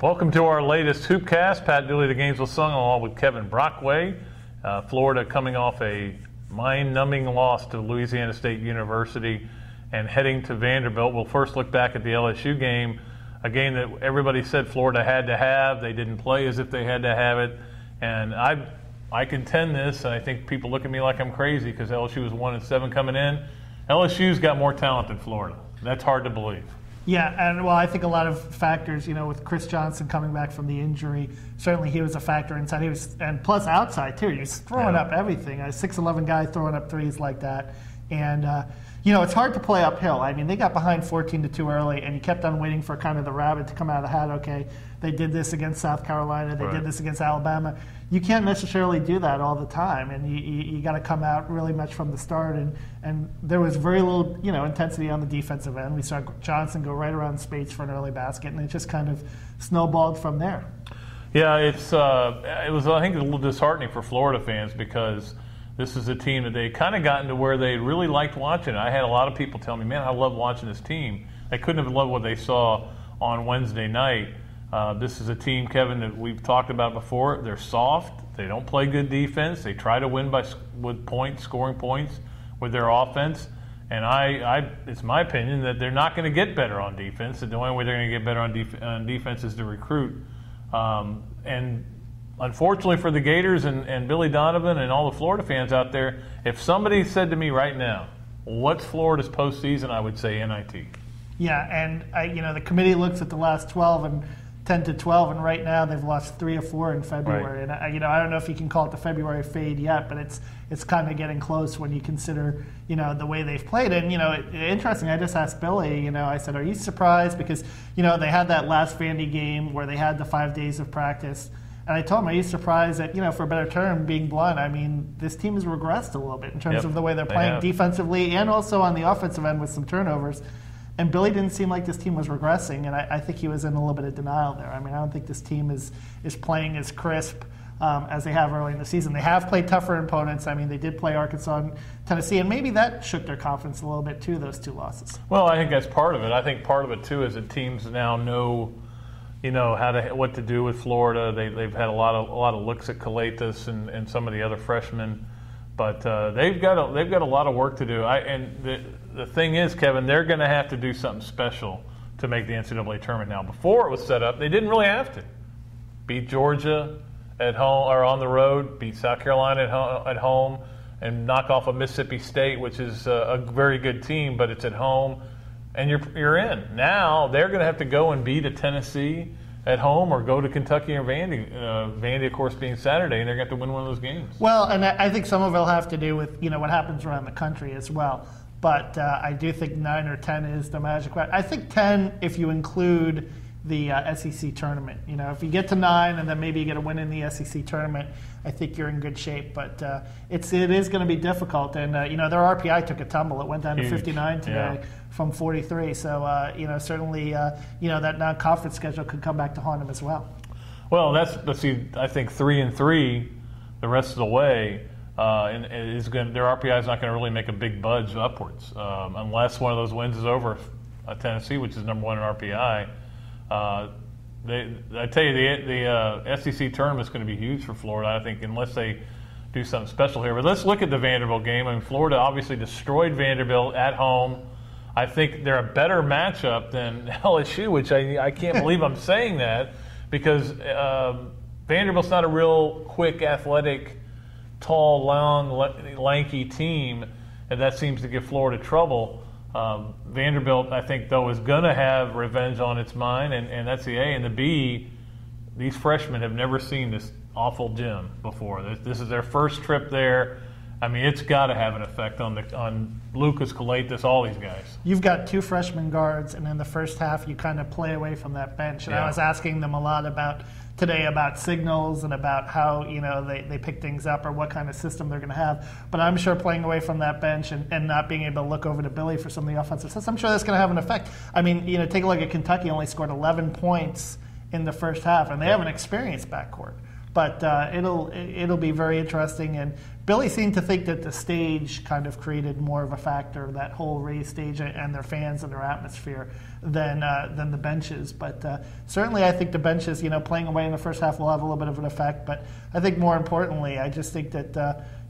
Welcome to our latest Hoopcast. Pat Dooley, the Gainesville Sun, along with Kevin Brockway. Florida coming off a mind-numbing loss to Louisiana State University and heading to Vanderbilt. We'll first look back at the LSU game, a game that everybody said Florida had to have. They didn't play as if they had to have it. And I contend this, and I think people look at me like I'm crazy because LSU was 1-7 coming in. LSU's got more talent than Florida. That's hard to believe. Yeah, and well, I think a lot of factors, with Chris Johnson coming back from the injury, certainly he was a factor inside. And plus outside too. He was throwing up everything. A 6'11" guy throwing up threes like that, and it's hard to play uphill. I mean, they got behind 14-2 early, and you kept on waiting for kind of the rabbit to come out of the hat. Okay, they did this against South Carolina. They did this against Alabama. You can't necessarily do that all the time, and you got to come out really much from the start. And there was very little, intensity on the defensive end. We saw Johnson go right around Spates for an early basket, and it just kind of snowballed from there. Yeah, it was I think a little disheartening for Florida fans because this is a team that they kind of gotten to where they really liked watching. I had a lot of people tell me, man, I love watching this team. They couldn't have loved what they saw on Wednesday night. This is a team, Kevin, that we've talked about before. They're soft. They don't play good defense. They try to win with points, scoring points with their offense. And it's my opinion that they're not going to get better on defense. And the only way they're going to get better on defense is to recruit. And unfortunately for the Gators and Billy Donovan and all the Florida fans out there, if somebody said to me right now, what's Florida's postseason, I would say NIT. Yeah, and the committee looks at the last 12 and 10-12, and right now they've lost 3 or 4 in February. Right. And I don't know if you can call it the February fade yet, but it's kind of getting close when you consider the way they've played. And interesting. I just asked Billy. I said, "Are you surprised?" Because they had that last Vandy game where they had the 5 days of practice, and I told him, "Are you surprised that for a better term, being blunt, I mean, this team has regressed a little bit in terms of the way they're playing defensively and also on the offensive end with some turnovers." And Billy didn't seem like this team was regressing, and I think he was in a little bit of denial there. I mean, I don't think this team is playing as crisp as they have early in the season. They have played tougher opponents. I mean, they did play Arkansas and Tennessee, and maybe that shook their confidence a little bit too, those 2 losses. Well, I think that's part of it. I think part of it too is that teams now know what to do with Florida. They've had a lot of looks at Caletas and some of the other freshmen. But they've got a lot of work to do. The thing is, Kevin, they're going to have to do something special to make the NCAA tournament now. Before it was set up, they didn't really have to. Beat Georgia at home or on the road, beat South Carolina at home, and knock off a Mississippi State, which is a very good team, but it's at home, and you're in. Now they're going to have to go and beat a Tennessee at home or go to Kentucky or Vandy. Vandy, of course, being Saturday, and they're going to have to win one of those games. Well, and I think some of it will have to do with what happens around the country as well. But I do think 9 or 10 is the magic. I think 10 if you include the SEC tournament. If you get to 9 and then maybe you get a win in the SEC tournament, I think you're in good shape. But it is going to be difficult. And their RPI took a tumble. It went down to 59 today from 43. So certainly that non-conference schedule could come back to haunt them as well. Well, I think 3-3 the rest of the way. And their RPI is not going to really make a big budge upwards unless one of those wins is over Tennessee, which is number 1 in RPI. I tell you, the SEC tournament is going to be huge for Florida, I think, unless they do something special here. But let's look at the Vanderbilt game. I mean, Florida obviously destroyed Vanderbilt at home. I think they're a better matchup than LSU, which I can't believe I'm saying that because Vanderbilt's not a real quick, athletic, tall, long, lanky team, and that seems to give Florida trouble. Vanderbilt, I think, though, is going to have revenge on its mind, and that's the A. And the B, these freshmen have never seen this awful gym before. This is their first trip there. I mean, it's got to have an effect on Lucas, Caletas, all these guys. You've got 2 freshman guards, and in the first half you kind of play away from that bench. And I was asking them a lot today about signals and about how they pick things up or what kind of system they're going to have. But I'm sure playing away from that bench and not being able to look over to Billy for some of the offensive stuff, I'm sure that's going to have an effect. I mean, take a look at Kentucky, only scored 11 points in the first half, and they have an experienced backcourt. But it'll be very interesting. And Billy seemed to think that the stage kind of created more of a factor, that whole Rays stage and their fans and their atmosphere, than the benches. But certainly I think the benches, playing away in the first half will have a little bit of an effect. But I think more importantly, I just think that,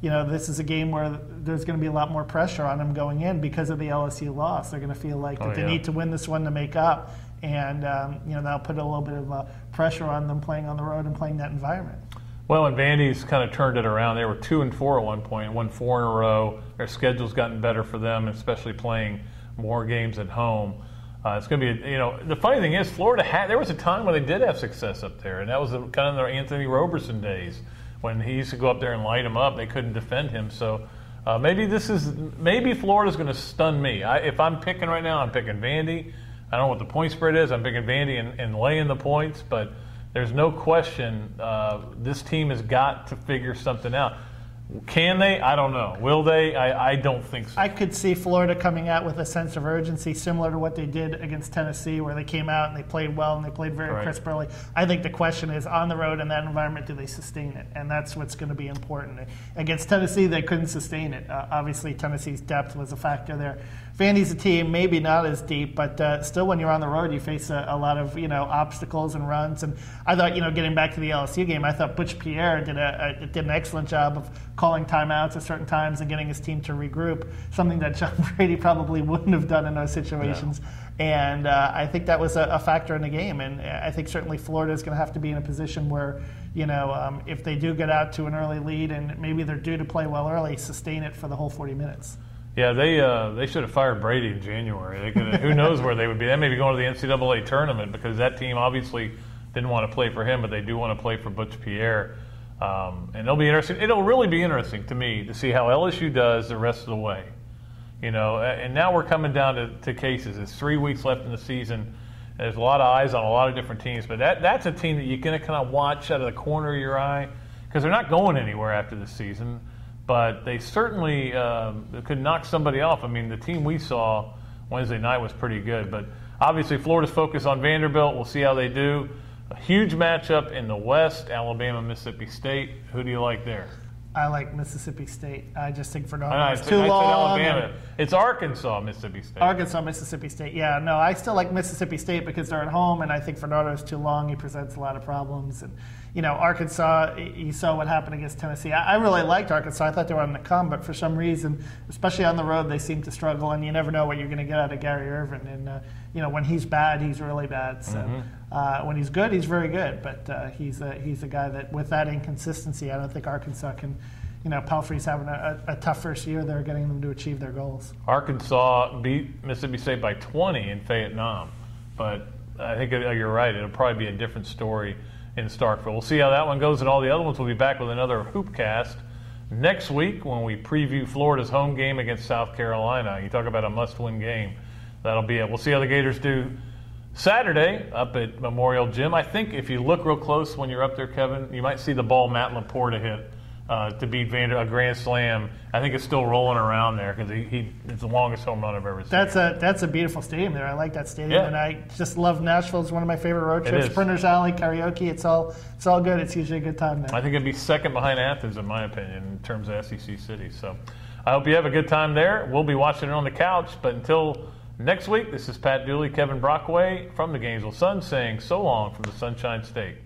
this is a game where there's going to be a lot more pressure on them going in because of the LSU loss. They're going to feel like that they need to win this one to make up. And, that'll put a little bit of pressure on them playing on the road and playing that environment. Well, and Vandy's kind of turned it around. They were 2-4 at one point, won 4 in a row. Their schedule's gotten better for them, especially playing more games at home. It's going to be, the funny thing is, Florida there was a time when they did have success up there, and that was kind of their Anthony Roberson days when he used to go up there and light them up. They couldn't defend him. So maybe Florida's going to stun me. If I'm picking right now, I'm picking Vandy. I don't know what the point spread is. I'm picking Vandy and laying the points, but there's no question this team has got to figure something out. Can they? I don't know. Will they? I don't think so. I could see Florida coming out with a sense of urgency similar to what they did against Tennessee, where they came out and they played well and they played very crisp early. I think the question is, on the road in that environment, do they sustain it? And that's what's going to be important. Against Tennessee, they couldn't sustain it. Obviously, Tennessee's depth was a factor there. Vandy's a team, maybe not as deep, but still when you're on the road, you face a lot of obstacles and runs. And I thought, getting back to the LSU game, I thought Butch Pierre did an excellent job of calling timeouts at certain times and getting his team to regroup, something that John Brady probably wouldn't have done in those situations. Yeah. And I think that was a factor in the game. And I think certainly Florida is going to have to be in a position where, if they do get out to an early lead and maybe they're due to play well early, sustain it for the whole 40 minutes. Yeah, they should have fired Brady in January. They could who knows where they would be. They may be going to the NCAA tournament because that team obviously didn't want to play for him, but they do want to play for Butch Pierre. And it'll be interesting. It'll really be interesting to me to see how LSU does the rest of the way. And now we're coming down to cases. It's 3 weeks left in the season. There's a lot of eyes on a lot of different teams, but that's a team that you're going to kind of watch out of the corner of your eye because they're not going anywhere after the season. But they certainly could knock somebody off. I mean, the team we saw Wednesday night was pretty good. But obviously, Florida's focused on Vanderbilt. We'll see how they do. A huge matchup in the West, Alabama, Mississippi State. Who do you like there? I like Mississippi State. I just think Fernando is too long. Alabama. It's Arkansas, Mississippi State. Arkansas, Mississippi State. Yeah, no, I still like Mississippi State because they're at home, and I think Fernando is too long. He presents a lot of problems. And, Arkansas, you saw what happened against Tennessee. I really liked Arkansas. I thought they were on the come, but for some reason, especially on the road, they seem to struggle, and you never know what you're going to get out of Gary Irvin. And, when he's bad, he's really bad. So when he's good, he's very good. But he's a guy that, with that inconsistency, I don't think Arkansas can. Pelfrey's having a tough first year there, getting them to achieve their goals. Arkansas beat Mississippi State by 20 in Fayette-Nam. But I think you're right. It'll probably be a different story in Starkville. We'll see how that one goes, and all the other ones. We'll be back with another Hoopcast next week when we preview Florida's home game against South Carolina. You talk about a must-win game. That'll be it. We'll see how the Gators do Saturday up at Memorial Gym. I think if you look real close when you're up there, Kevin, you might see the ball Matt Laporta hit to beat a grand slam. I think it's still rolling around there because it's the longest home run I've ever seen. That's a beautiful stadium there. I like that stadium, and I just love Nashville. It's one of my favorite road trips. Sprinters Alley, karaoke, it's all good. It's usually a good time there. I think it'd be second behind Athens, in my opinion, in terms of SEC cities. So I hope you have a good time there. We'll be watching it on the couch, but until next week, this is Pat Dooley, Kevin Brockway from the Gainesville Sun saying so long from the Sunshine State.